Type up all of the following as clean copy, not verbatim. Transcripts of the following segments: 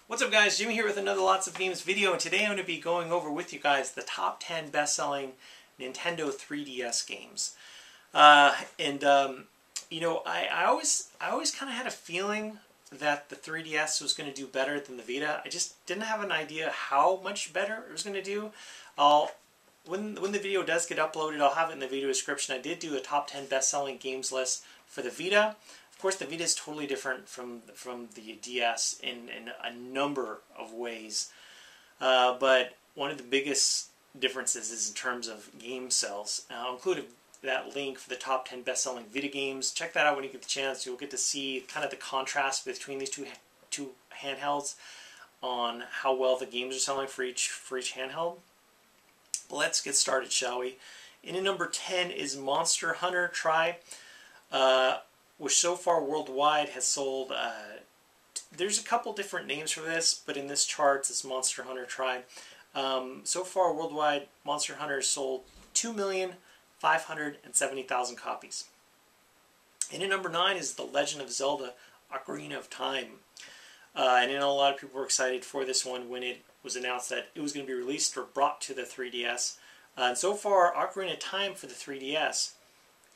What's up guys, Jimmy here with another Lots of Games video, and today I'm going to be going over with you guys the top 10 best-selling Nintendo 3DS games. You know, I always kind of had a feeling that the 3DS was going to do better than the Vita. I just didn't have an idea how much better it was going to do. When the video does get uploaded, I'll have it in the video description. I did do a top 10 best-selling games list for the Vita. Of course, the Vita is totally different from the DS in a number of ways. But one of the biggest differences is in terms of game sales. I'll include that link for the top 10 best-selling Vita games. Check that out when you get the chance. You'll get to see kind of the contrast between these two handhelds on how well the games are selling for each handheld. Let's get started, shall we? In at number 10 is Monster Hunter Tri, which so far worldwide has sold, there's a couple different names for this, but in this chart it's Monster Hunter Tri. So far worldwide, Monster Hunter has sold 2,570,000 copies. And at number 9 is The Legend of Zelda Ocarina of Time. And I know a lot of people were excited for this one when it was announced that it was going to be released or brought to the 3DS. And so far, Ocarina of Time for the 3DS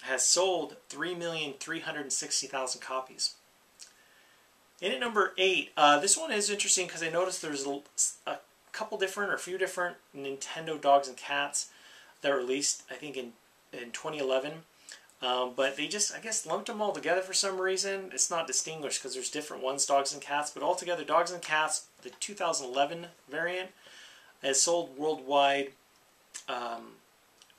has sold 3,360,000 copies. In at number 8, this one is interesting because I noticed there's a couple different, or a few different Nintendo dogs and cats that were released, I think, in 2011. But they just, I guess, lumped them all together for some reason. It's not distinguished because there's different ones, dogs and cats, but altogether, dogs and cats, the 2011 variant, has sold worldwide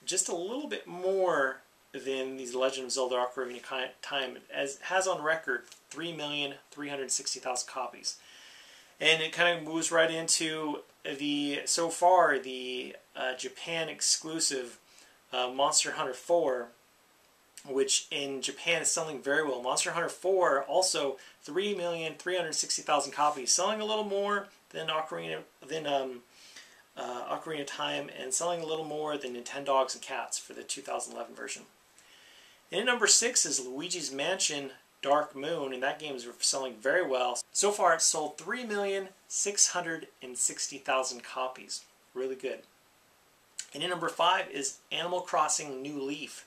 just a little bit more than these Legend of Zelda Ocarina of Time, as has on record 3,360,000 copies. And it kind of moves right into so far the Japan exclusive Monster Hunter 4, which in Japan is selling very well. Monster Hunter 4 also 3,360,000 copies, selling a little more than Ocarina of Time, and selling a little more than Nintendo Dogs and Cats for the 2011 version. And at number 6 is Luigi's Mansion Dark Moon, and that game is selling very well. So far it's sold 3,660,000 copies. Really good. And at number 5 is Animal Crossing New Leaf.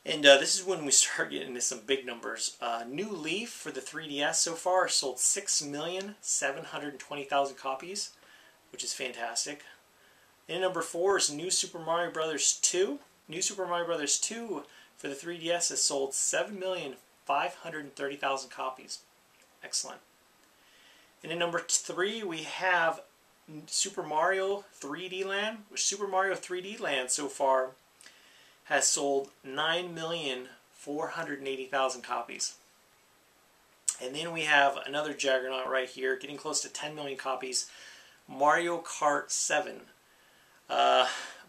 And this is when we start getting into some big numbers. New Leaf for the 3DS so far sold 6,720,000 copies, which is fantastic. And at number 4 is New Super Mario Bros. 2. New Super Mario Bros. 2 for the 3DS has sold 7,530,000 copies. Excellent. And at number 3 we have Super Mario 3D Land, which Super Mario 3D Land so far has sold 9,480,000 copies. And then we have another juggernaut right here, getting close to 10 million copies, Mario Kart 7.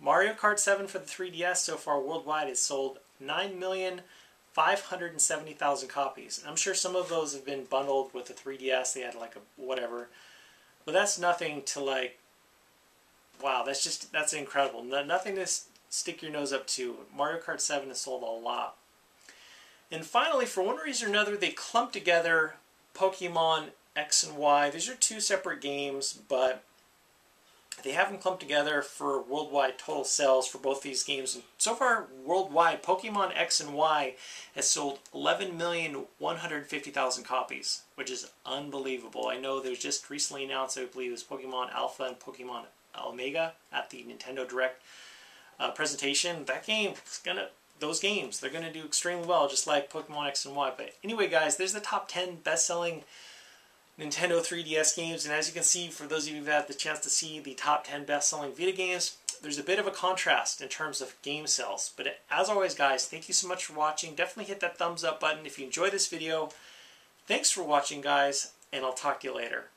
Mario Kart 7 for the 3DS so far worldwide has sold 9,570,000 copies. And I'm sure some of those have been bundled with the 3DS. They had like a whatever. But that's nothing to like, wow, that's incredible. Nothing to stick your nose up to. Mario Kart 7 has sold a lot. And finally, for one reason or another, they clumped together Pokemon X and Y. These are two separate games, but they have them clumped together for worldwide total sales for both these games. And so far, worldwide, Pokemon X and Y has sold 11,150,000 copies, which is unbelievable. I know there's just recently announced, I believe it was Pokemon Alpha and Pokemon Omega at the Nintendo Direct presentation. That game is those games, they're gonna do extremely well, just like Pokemon X and Y. But anyway, guys, there's the top 10 best-selling Nintendo 3DS games, and as you can see, for those of you who've had the chance to see the top 10 best-selling Vita games, there's a bit of a contrast in terms of game sales. But as always, guys, thank you so much for watching. Definitely hit that thumbs up button if you enjoyed this video. Thanks for watching, guys, and I'll talk to you later.